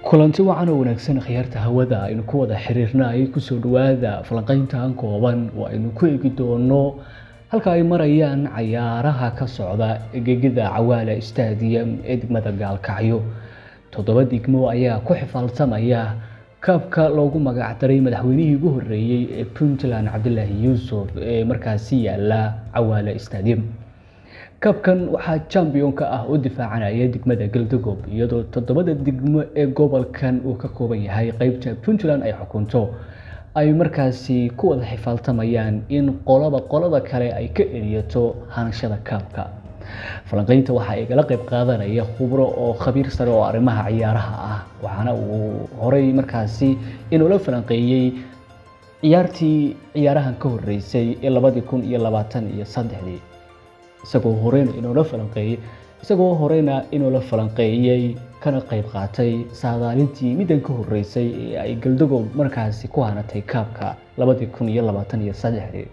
kulanti wacan oo wanaagsan khiyaarta hawada aynu ku wada xiriirnay ku soo dhawaada falanqayntan kooban oo aynu ku eegi doono halka ay marayaan cayaaraha ka socda gegida Cawaale Stadium ee degmada Gaalkacyo. Toddoba degmo ayaa ku xifaaltamaya kaabka loogu magac daray madaxweynihii ugu horeeyay ee Puntland Cabdullaahi Yuusuf ee markaasi yaala Cawaale Stadium. kabkan waxaa championka ah u difaacanaya degmada Galdogob iyadoo toddobada degmo ee gobolkan uu ka kooban yahay qaybta Puntland ay xukunto ay markaasi ku wada xifaaltamayaan in qolada kale ay ka eriyato hanashada kabka. falanqaynta waxa ay kala qayb qaadanaya khubro oo khabiir sare oo arrimaha ciyaaraha ah waxaana uu horay markaasi inuu la falanqeeyay ciyaarahan ka horeysay ee 2023 isagoo horeyna inuu la falanqeeyay kana qayb qaatay saadaalintii midan ka horeysay ee ay Galdogob markaasi ku hanatay kaabka 2023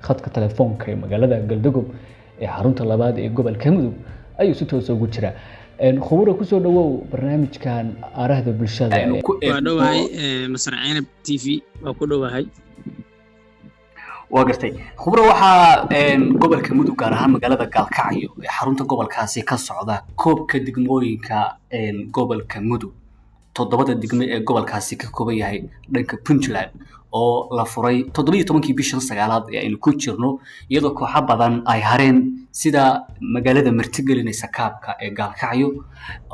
khadka telefoonka ee magaalada Galdogob ee xarunta labaad ee gobolka Mudug ayuu si toos ugu jira khuburo ku soo dhawow barnaamijkan aarahda bulshada waa dhawahay Masar Ceynab TV waa ku dhawahay وقرتي خبرة waxaa gobolka Mudug gaar ahaan magaalada Gaalkacyo ee xarunta gobolkaasi ka socda koobka degmooyinka gobolka Mudug toddobada degmo ee gobolkaasi ka kooban yahay dhanka Puntland oo la furay 17kii bisha 9aad ee aynu ku jirno iyadoo kooxo badan ay hareen sida magaalada martigelinaysa kaabka ee Gaalkacyo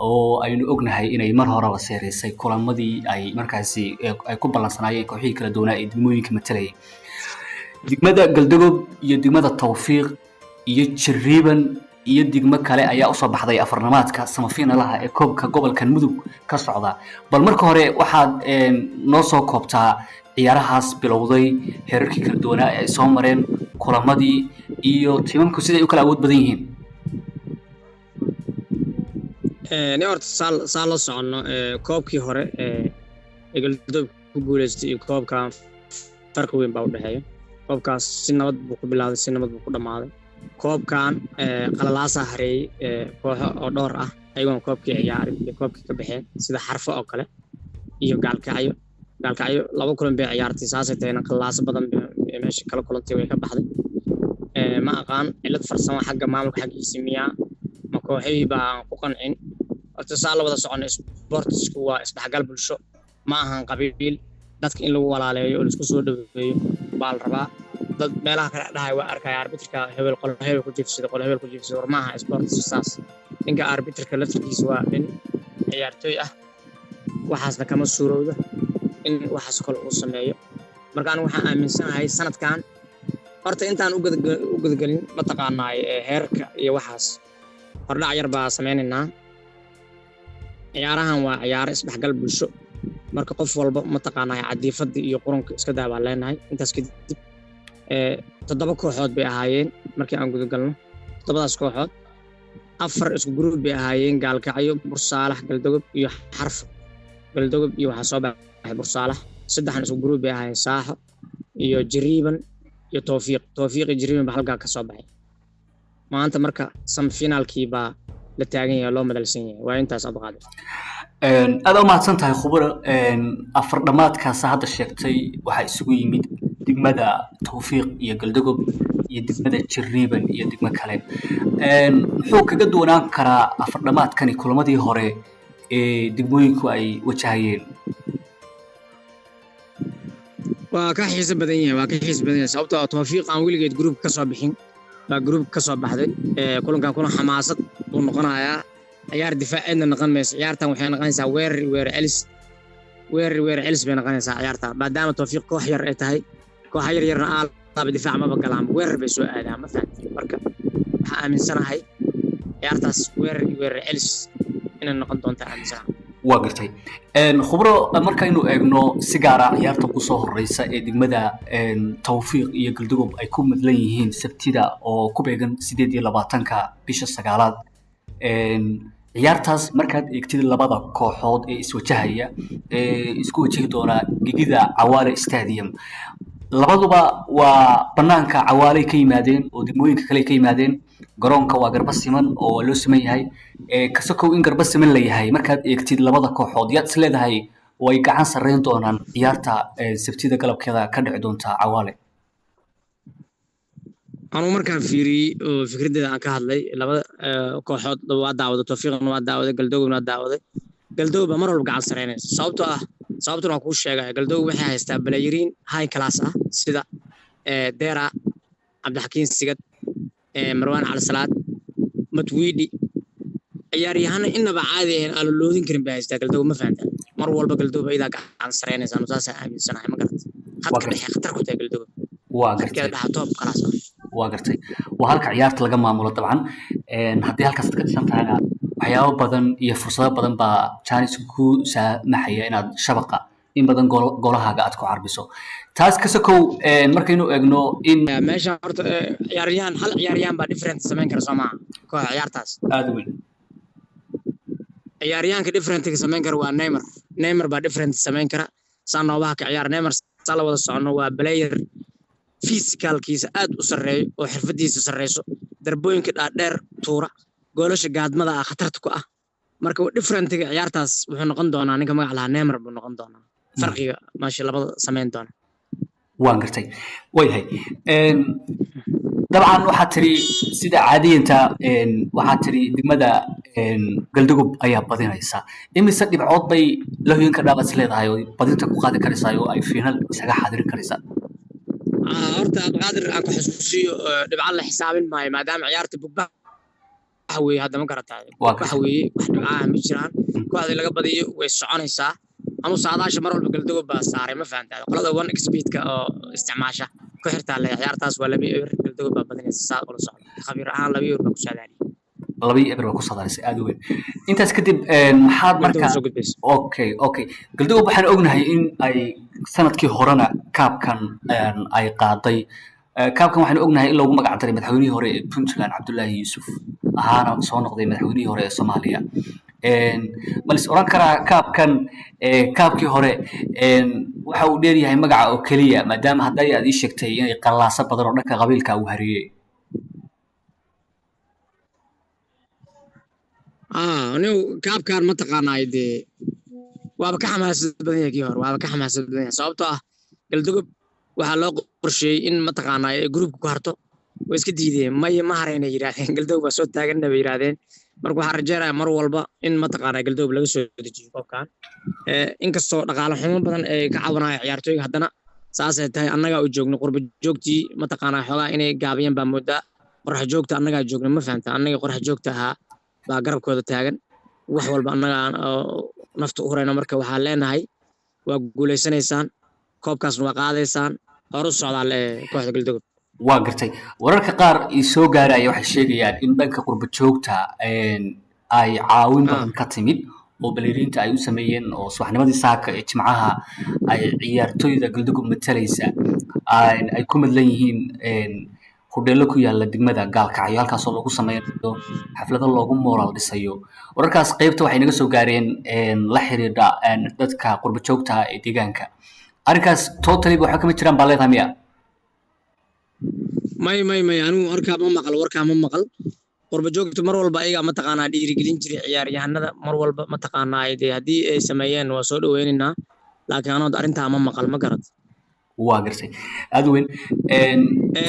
oo aynu ognahay inay mar hore la seereysay kulamadii ay markaasi ay ku ballansanaayeen kooxihii kala duwanaa ee degmooyinka matalayay degmada Galdogob iyo degmada Tawfiiq iyo Jiriban iyo degmo kale ayaa u soo baxday afarnamaadka semifinalaha ee koobka gobolka Mudug ka socda bal marka hore waxaad noo soo koobtaa ciyaarahaas bilowday heerarkii kala duwanaa ee soo mareen kulamadii iyo tiimamku siday u kala awood badan yihiin horta saal la socono koobkii hore ee Galdogob ku guuleystay iyo koobka farqi weyn baa u dhaxeeya koobkaas si nabad buu ku bilaabay si nabad buu ku dhamaaday koobkan qalalaasa hareey kooxo oo dhowr ah ayagoo koobkii ciyaaray iyo koobkii ka baxeen sida xarfo oo kale iyo Gaalkacyo laba kulan bay ciyaartay saasaytayna qalalaasa badan meesha kala kulantay way ka baxday ma aqaan cilad farsamo xagga maamulka xaqiisa miyaa ma kooxihii baa ku qancin horta saal wada socon sportsku waa isdhexgal bulsho ma ahan qabiil dadka in lagu walaaleeyo oo isku soo dhaweeyo bal rabaa dad meelaha kala dhahay waa arkay arbitrka hebel ku jiifsado warmaha sports saas inka arbitrka laftigiisa waa in ciyaartoy ah waxaasna kama suurowda in waxaas kale uu sameeyo markaan waxaan aaminsanahay sanadkan horta intaan u gudgalin ma taqaanaay heerka iyo waxaas hordhac yar baa sameeynaa ciyaarahan waa ciyaar isdhexgal bulsho marka qof walba ma taqaanaay cadiifadii iyo quranka iska daabaa leenahay intaas kadib toddoba kooxood bay ahaayeen markii aan gudagalno toddobadaas kooxood afar isku group bay ahaayeen Gaalkacyo Bursaalax Galdogob iyo Xarfo Galdogob iyo waxa soo baxay Bursaalax saddexan isku group bay ahaayeen Saaxo iyo Jiriban iyo Tawfiiq Jiriban baa halka ka soo baxay maanta marka semifinalkii baa la taagan yahay loo madalsan yahay waa intaas abqaadir aad u mahadsan tahay khubaro afar dhamaadkaas hadda sheegtay waxa isugu yimid degmada Tawfiiq iyo Galdogob iyo degmada Jiriban iyo degmo kale muxuu kaga duwanaan karaa afar dhamaadkani kulamadii hore ee degmooyinku ay wajahayeen waa ka xiiso badan yahay sababtoo ah Tawfiiq aan weligeed group ka soo bixin baa group ka soo baxday kulankan kuna xamaasad uu noqonayaa ciyaar difaaceedna noqon mayso ciyaartan waxay noqonaysaa weerar celis bay noqonaysaa ciyaarta maadaama Tawfiiq koox yar ay tahay koox yarna aan difaac ma galaan weerar bay soo aadaan ma fahantiin marka waxa aaminsanahay ciyaartaas weerar celis inay noqon doonto aaminsanahay waa gartay khubro markaynu eegno si gaar ah ciyaarta ku soo horeysa ee degmada Tawfiiq iyo Galdogob ay ku midlan yihiin Sabtida oo ku beegan 28ka bisha 9aad ciyaartaas markaad eegtid labada kooxood ee iswajahaya isku wajihi doona gegida Cawaale Stadium labaduba waa banaanka Cawaale ka yimaadeen oo degmooyinka kale ka yimaadeen garoonka waa garba siman oo loo siman yahay kasakow in garba siman la yahay markaad eegtid labada kooxood yaad is leedahay way gacan sarreyn doonaan ciyaarta sabtida galabkeeda ka dhici doonta Cawaale anu markaan fiiriyey oo fikraddeeda aan ka hadlay labada kooxood waa daawaday Tawfiiqna waa daawaday Galdoogna waa daawaday Galdoog mar walba gacan sareynaysa sababtuna waan kuu sheegay Galdoog waxay haystaa balayiriin high class ah sida Deera Cabdixakiin Sigad Marwaan Cali Salaad Matwiidi ciyaaryahan inaba caadi ah aan loodin karin baa haystaa Galdoog ma fahantaa mar walba Galdoog ayda gacan sareynaysa anu saas aaminsanahay ma garad hadka dhexe khatar ku tahay Galdoog waa gartay dhaxa top class waa gartay waa halka ciyaarta laga maamulo dabcan haddii halkaas ka dhisan tahayna waxyaabo badan iyo fursado badan baa chance ku saamaxaya inaad shabaqa in badan goolahaaga aad ku carbiso taas ka sokow markaynu eegno in meesha horta hal ciyaaryahan baa different samayn kara Soomaa koox ciyaartaas aad weyn ciyaaryahanka different ka samayn kara waa Neymar baa different samayn kara sanoobaha ka ciyaar Neymar sala wada socono waa player physicalkiisa aad u sareeyo oo xirfadiisa sareyso darbooyinka dhaadheer tuura goolasha gaadmada ah khatarta ku ah marka differentiga ciyaartaas wuxuu noqon doonaa ninka magac lahaa Neymar buu noqon doonaa farqiga maashi labada sameyn doona waan gartay wayhay dabcan waxaa tiri sida caadiyinta waxaa tiri degmada Galdogob ayaa badinaysa imise dhibcood bay la hooyin ka dhaabas leedahay oo badinta ku qaadi karaysaa oo ay final isaga xadirin karaysaa horta qaadir aan ku xasuusiyo dhibco la xisaabin maayo maadaama ciyaarta bugba waxawey hadda ma garataa waxawey wax dhibcaha ma jiraan kooxdii laga badiyo way soconaysaa anu saadaasha mar walba Galdogob baa saaray ma fahantaa qolada 1 speedka oo isticmaasha ku xirtaa la ciyaartaas waa 2 Galdogob baa badinaysa saa oo la socdo khabiir ahaan 2 baa ku saadaali 2 baa ku saadaalisay aad weyn intaas kadib maxaad markaa okay Galdogob waxaan ognahay in ay sanadkii horena kaabkan ay qaaday kaabkan waxaan ognahay in lagu magac daray madaxweynihii hore ee Puntland Cabdullaahi Yuusuf ahaana soo noqday madaxweynihii hore ee Soomaaliya balis oran karaa kaabkii hore waxa uu dheer yahay magaca oo kaliya maadaama hadda aad ii sheegtay inay qallaaso badan oo dhanka qabiilka uu hareeyay anigu kaabkan ma taqaanaay dee waaba ka xamaasad badan yahay hore sababtoo ah Galdogob waxaa loo qorsheeyay in ma taqaanaay groupka ku harto way iska diideen ma harayna yiraahdeen Galdogob waa soo taagan bay yiraahdeen marka waxaan rajaynayaa mar walba in ma taqaanaay Galdogob laga soo dejiyo qofkan inkastoo dhaqaale xumo badan ay ka caawinayaan ciyaartooyga haddana saasay tahay annaga u joogno qurba joogtii ma taqaanaay xogaa inay gaabiyeen baa moodaa qorx joogta annaga joogno ma fahamta annaga qorx joogta ahaa baa garabkooda taagan wax walba annaga nafta u horeyna marka waxaan leenahay waa guuleysanaysaan koobkaasna waa qaadaysaan hor u socdaa kooxda Galdogob waa gartay wararka qaar ii soo gaaraya waxay sheegayaan in dhanka qurba joogta ay caawin badan ka timid oo baleriinta ay u sameeyeen oo subaxnimadii saaka ee jimcaha ay ciyaartooyda Galdogob matalaysa ay ku madlan yihiin hudheelo ku yaala degmada Gaalkacyo halkaas oo lagu sameeyo xaflado loogu moral dhisayo wararkaas qaybta waxay naga soo gaareen la xiriirda dadka qurba joogta ee deegaanka arrinkaas totally waxa kama jiraan baleeda miya may anu warkaa ma maqal qurba joogta mar walba ayaga ma taqaanaa dhiirigelin jiray ciyaaryahanada mar walba ma taqaanaa haddii ay sameeyeen waa soo dhaweynaynaa laakiin anoo arrintaa ma maqal ma garad waa gartay aad weyn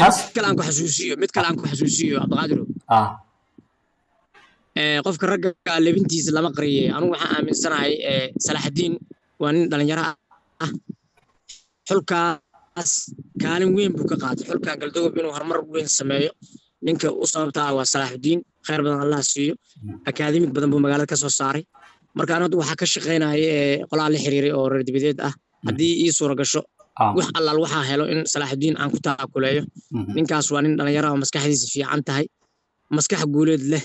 taas kale aan ku xasuusiyo Cabdiqaadir qofka ragga lebintiisa lama qariyay anigu waxaan aaminsanahay Salaaxdiin waa nin dhalinyaro ah xulkaas kaalin weyn buu ka qaatay xulka Galdogob inuu horumar weyn sameeyo ninka u sababta waa Salaaxdiin khayr badan Allah siiyo academic badan buu magaalada ka soo saaray marka anigu waxa ka shaqeynayay qolaa la xiriiray oo reer dibadeed ah haddii ii suura gasho wax allaal waxaa helo in Salaaxdiin aan ku taakuleeyo ninkaas waa nin dhalinyaro ah maskaxdiisa fiican tahay maskax guuleed leh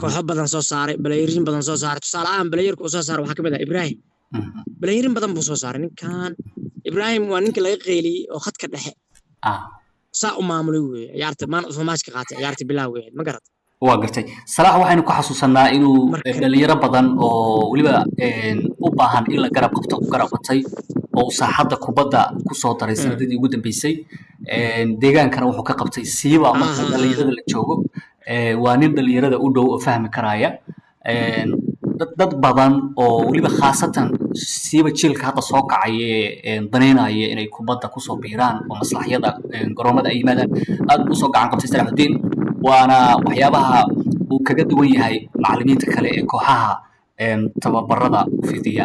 kooxo badan soo saaray balayirin badan soo saaray tusaale ahaan balayirka uu soo saaray waxaa kamid ah Ibrahim balayirin badan buu soo saaray ninkan Ibrahim waa ninka laga qeyliyay oo khadka dhexe saa u maamulay weeye ciyaarta maan Soomaaliska qaatay ciyaarta bilaa weeye ma garad waa gartay Salaax waxaynu ku xasuusanaa inuu dhalinyaro badan oo waliba u baahan in la garab qabto u garab qabtay oo saaxadda kubadda ku soo daray sanadii ugu dambeysay deegaankana wuxuu ka qabtay siiba marka dhalinyarada la joogo waa nin dhalinyarada u dhow oo fahmi karaya dad badan oo weliba khaasatan siiba jiilka hadda soo kacaya danaynaya inay kubadda kusoo biiraan oo maslaxyada garoomada ay yimaadaan aad u soo gacan qabtay Salaaxudiin waana waxyaabaha uu kaga duwan yahay macallimiinta kale ee kooxaha tababarada fidiya